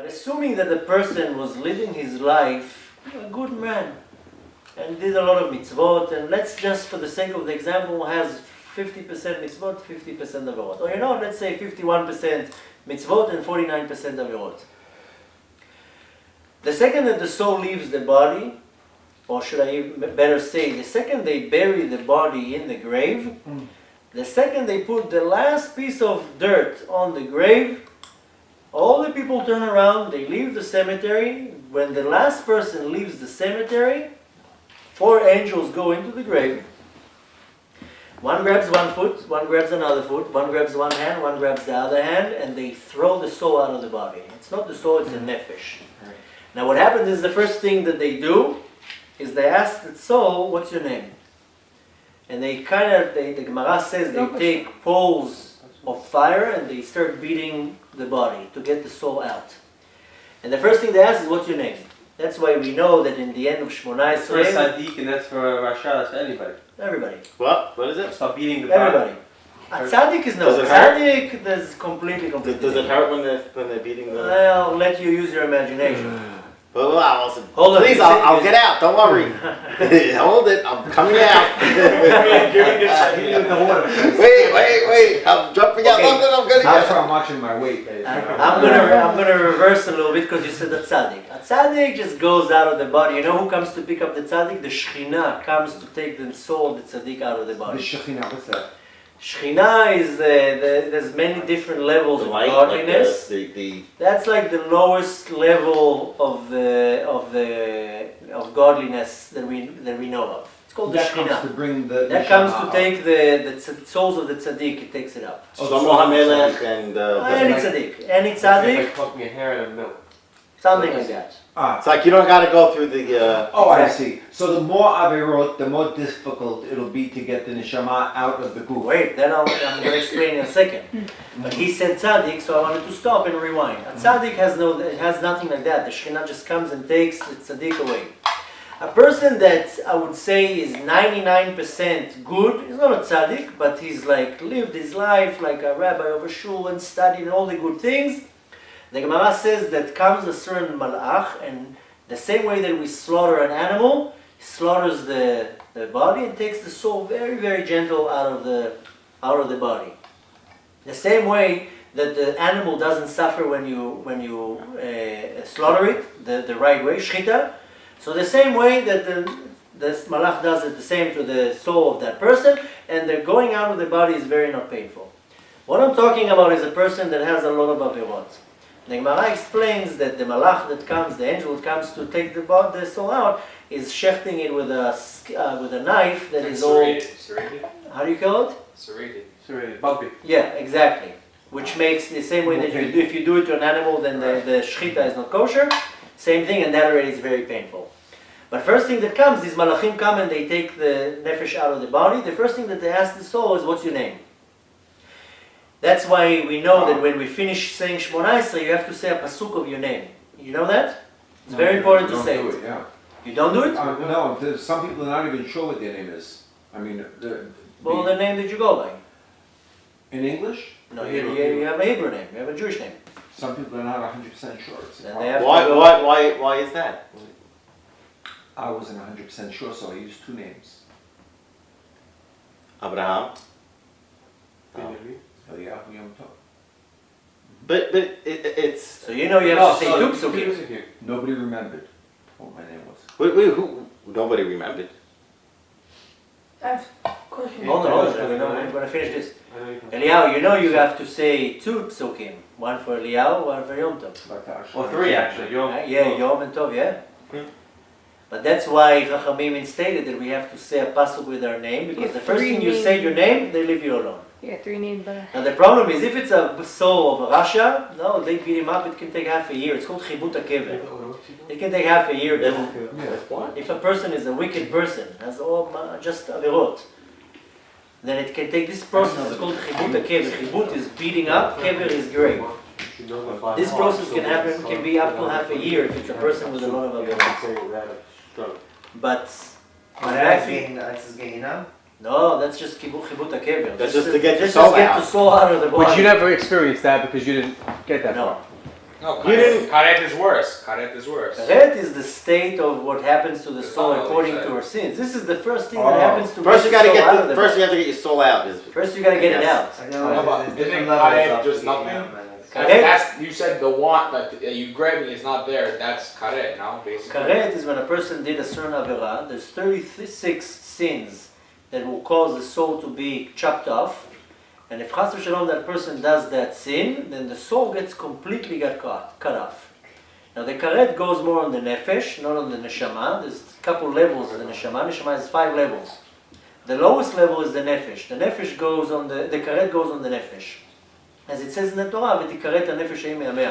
But assuming that the person was living his life, a good man, and did a lot of mitzvot, and let's just, for the sake of the example, has 50% mitzvot, 50% averot. Or let's say 51% mitzvot and 49% averot. The second that the soul leaves the body, or should I better say, the second they bury the body in the grave, the second they put the last piece of dirt on the grave, all the people turn around, they leave the cemetery. When the last person leaves the cemetery, 4 angels go into the grave. One grabs one foot, one grabs another foot, one grabs one hand, one grabs the other hand, and they throw the soul out of the body. It's not the soul, it's the nefesh. Now what happens is the first thing that they do is they ask the soul, what's your name? And they the Gemara says they take poles of fire and they start beating the body to get the soul out. And the first thing they ask is, what's your name? That's why we know that in the end of Shmona Esrei... For Sadiq and that's for Rasha, that's for anybody. Everybody. What? What is it? Stop beating the body. Everybody. Tzaddik is no. Tzaddik is completely. Does it hurt when they're beating the... I'll let you use your imagination. Hold on, please, I'll get out, don't worry. Hold it, I'm coming out. Wait, I'm jumping out, I'm getting out. That's why I'm watching my weight. I'm gonna reverse a little bit because you said a tzaddik. A tzaddik just goes out of the body. You know who comes to pick up the tzaddik? The Shekhinah comes to take the soul of the tzaddik out of the body. The Shekhinah, what's that? Shekhinah is there's many different levels of godliness. That's like the lowest level of godliness that we know of. It's called that the Shekhinah. Comes to bring that comes to take the souls of the tzaddik. It takes it up. Shlomo HaMelech and any tzaddik, Like poking your hair in the milk. something like that. it's like you don't got to go through the... I see. So the more averot, the more difficult it'll be to get the neshama out of the guf. Wait, then I'm going to explain in a second. But he said tzaddik, so I wanted to stop and rewind. A tzaddik has nothing like that. The Shekhinah just comes and takes the tzaddik away. A person that I would say is 99% good is not a tzaddik, but he's like lived his life like a rabbi of a shul and studied all the good things. The Gemara says that comes a certain malach, and the same way that we slaughter an animal, he slaughters the body and takes the soul very, very gentle out of the body. The same way that the animal doesn't suffer when you slaughter it the right way, shchita. So the same way that the malach does it the same to the soul of that person, and the going out of the body is very not painful. What I'm talking about is a person that has a lot of averot. The Gemara explains that the malach that comes, the angel that comes to take the soul out, is shechting it with a knife that is all... Serrated? How do you call it? Serrated. Bumpy. Yeah, exactly. Which makes the same way that if you do it to an animal, then the shechita is not kosher. Same thing, and that already is very painful. But first thing that comes, these malachim come and they take the nefesh out of the body. The first thing that they ask the soul is, what's your name? That's why we know that when we finish saying Shmona Esrei, you have to say a pasuk of your name. You know that? It's very important to say it. Yeah. You don't do it? No, some people are not even sure what their name is. I mean, Well, the name that you go by. in English, No, you have a Hebrew name. You have a Jewish name. some people are not 100% sure. It's a Then problem. they have to go. Why is that? I wasn't 100% sure, so I used 2 names. Abraham. Eliyahu Yom Tov. But it's... So you know you have to say two psukim. Nobody remembered what my name was. Wait, who? Nobody remembered. I have a question. Hold on, we're going to finish this. Eliyahu, you know you have to say 2 psukim. One for Eliyahu, one for Yom Tov. Or 3 actually. Yeah, Yom and Tov, yeah? But that's why Chachamim stated that we have to say a pasuk with our name, because Yeah, the first 3 thing you names. say your name, they leave you alone. Yeah, 3 names better. Now the problem is, if it's a soul of a Rasha, no, they beat him up, it can take half a year. It's called chibut hakever. It can take half a year to... If a person is a wicked person, has all just averot, then it can take this process, it's called chibut hakever. Chibut is beating up, kever is grave. This process can be up to half a year if it's a person with a lot of averot. But actually, that's Gehinam? no, that's just chibut hakever. That's just to get the Just soul get out. the soul out of the body. But you never experienced that because you didn't get that No. far. No, You didn't- karet is worse. Karet is worse. Karet is the state of what happens to the soul Oh, according you to said. her sins. This is the first thing Oh. that happens to First you the gotta soul get out of the, the first you body. have to get your soul out. First you gotta get it Yes. out. I know, How about- there's isn't different it levels karet of just being nothing? out, man. It's- Karet? That's you said the want that you grabbed me is not there. That's karet, no, basically. Karet is when a person did a certain avera. There's 36 sins that will cause the soul to be chopped off. And if chas v'shalom that person does that sin, then the soul gets completely cut off. Now the karet goes more on the nefesh, not on the neshama. There's a couple levels of the neshama. Neshama has 5 levels. The lowest level is the nefesh. The nefesh goes on the karet goes on the nefesh. As it says in the Torah, v'tikaret ha-nefesh ha'imei.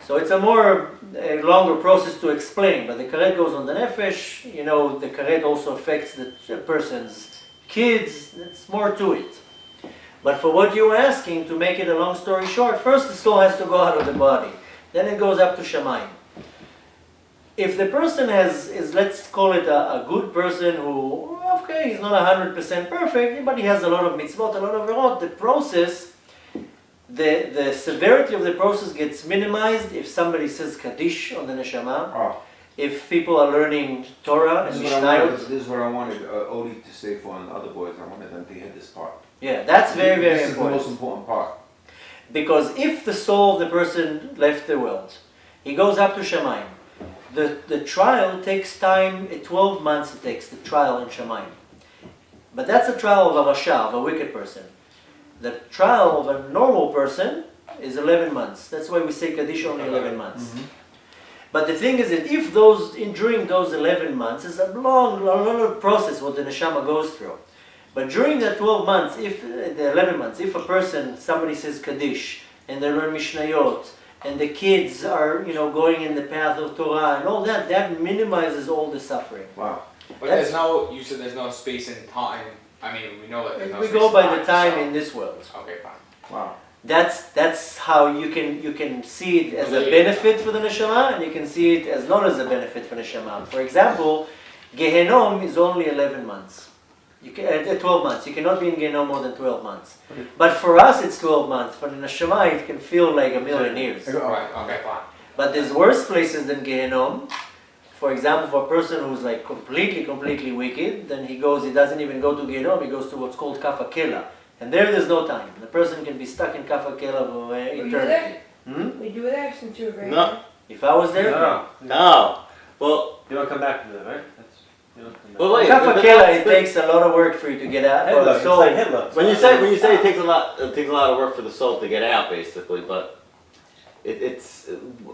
So it's a longer process to explain, but the karet goes on the nefesh. You know, the karet also affects the person's kids. There's more to it. But for what you were asking, to make it a long story short, first the soul has to go out of the body. Then it goes up to Shamayim. If the person is let's call it a good person who, okay, he's not 100% perfect, but he has a lot of mitzvot, a lot of verot, the process, the severity of the process gets minimized if somebody says Kaddish on the neshama, Oh, if people are learning Torah and Mishnayot. this is what I wanted Odie to say for and the other boys. I wanted them to hit this part. Yeah, that's very, very This is the important. most important part. Because if the soul of the person left the world, he goes up to Shamayim. The trial takes time, 12 months it takes, the trial in Shamayim. But that's a trial of a rasha, of a wicked person. The trial of a normal person is 11 months. That's why we say Kaddish only 11 months. But the thing is that if during those 11 months, it's a long process what the neshama goes through. But during the 12 months, the 11 months, if a person, somebody says Kaddish, and they learn Mishnayot, and the kids are, going in the path of Torah, and all that, that minimizes all the suffering. Wow. But you said there's no space in time. I mean, we know that there's no We space go in by the time time so- in this world. Okay, fine. Wow. That's how you can see it as a benefit for the neshama, and you can see it as not as a benefit for the neshama. For example, Gehenom is only 11 months. You can, 12 months. You cannot be in Gehenom more than 12 months. But for us, it's 12 months. For the neshama, it can feel like a million years. Right, okay, fine. But there's worse places than Gehenom. For example, for a person who's like completely wicked, then he doesn't even go to Gehenom, he goes to what's called Kafakela. And there's no time. The person can be stuck in Kafakela for you eternity. there? We do there since you were very No, If I was there, No, no. Well, you don't come back to that, right? You don't come back. well, wait. Kafakela, it takes a lot of work for you to get out. For Hitler, the it's soul. like Hitler. When you say it takes a lot of work for the soul to get out, basically, but it's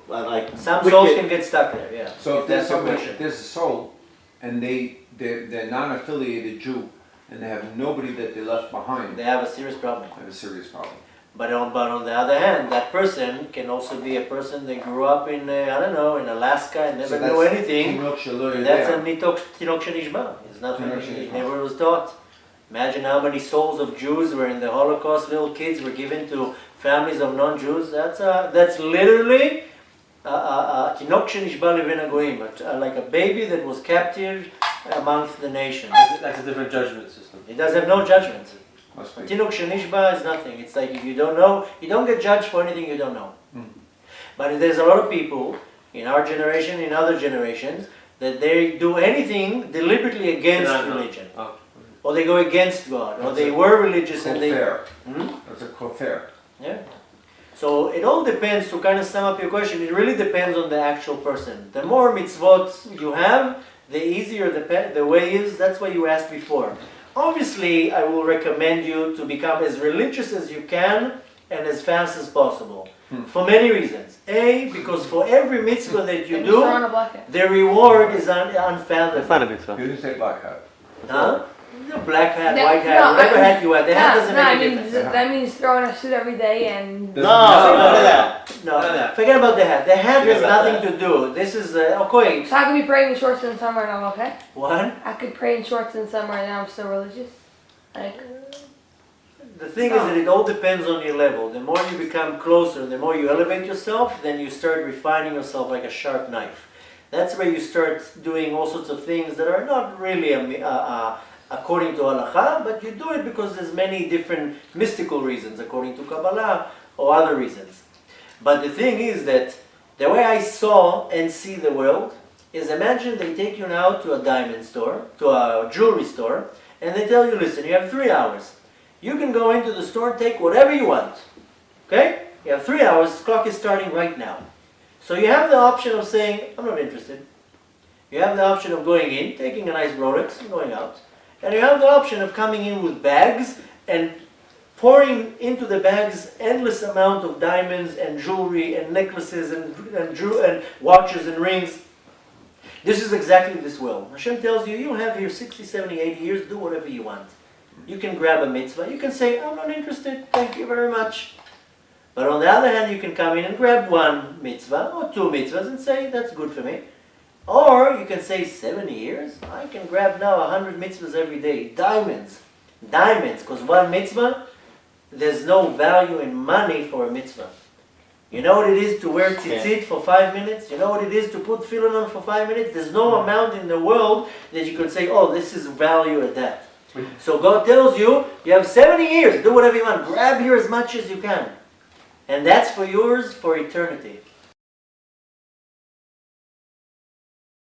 like Some wicked- souls can get stuck there, yeah. So if that's there's the question. a soul, and they're non-affiliated Jew, and they have nobody that they left behind, They they have a serious problem. have a serious problem. But on the other hand, that person can also be a person that grew up in, in Alaska and never knew anything. And that's a tinok shenishba. It's nothing, Tinok he shenishba. never was taught. Imagine how many souls of Jews were in the Holocaust, little kids were given to families of non-Jews. That's literally tinok shenishba leven hagoyim, like a baby that was captive amongst the nations. That's a different judgment system. It does have no judgment. Must be. Tinok shenishba is nothing. It's like if you don't know, you don't get judged for anything you don't know. But there's a lot of people in our generation, in other generations, that they do anything deliberately against religion. Oh. Or they go against God, or they were religious and they... Kofar. Hmm? That's a kofar. Yeah. So it all depends, to kind of sum up your question, it really depends on the actual person. The more mitzvot you have, the easier the way is. That's what you asked before. Obviously, I will recommend you to become as religious as you can and as fast as possible. For many reasons. A, because for every mitzvah that you And you throw on do, a bucket. the reward is unfathomable. not a mitzvah. You didn't say black hat. Huh? Black hat, No, white hat, no, whatever I- hat you wear, the hat doesn't make a difference. That means throwing a suit every day and... No, none of that. No, forget about the hat. The hat Forget has about nothing to do. This is, okay, So I could be praying in shorts in summer and I'm okay? what? I could pray in shorts in summer and I'm still religious? Like, The thing is that it all depends on your level. The more you become closer, the more you elevate yourself, then you start refining yourself like a sharp knife. That's where you start doing all sorts of things that are not really according to halacha, but you do it because there's many different mystical reasons, according to Kabbalah or other reasons. But the thing is that the way I saw and see the world is, imagine they take you now to a diamond store, to a jewelry store, and they tell you, listen, you have 3 hours. You can go into the store and take whatever you want. Okay? You have 3 hours, clock is starting right now. So you have the option of saying, I'm not interested. You have the option of going in, taking a nice Rolex and going out. And you have the option of coming in with bags and pouring into the bags endless amount of diamonds and jewelry and necklaces and watches and rings. This is exactly this world. Hashem tells you, you have here 60, 70, 80 years, do whatever you want. You can grab a mitzvah. You can say, I'm not interested, thank you very much. But on the other hand, you can come in and grab one mitzvah or 2 mitzvahs and say, that's good for me. Or you can say, 70 years? I can grab now 100 mitzvahs every day. Diamonds. Diamonds. Because one mitzvah, there's no value in money for a mitzvah. You know what it is to wear tzitzit for 5 minutes? You know what it is to put tefillin on for 5 minutes? There's no amount in the world that you can say, oh, this is value at that. So God tells you, you have 70 years, do whatever you want. Grab here as much as you can. And that's for yours for eternity.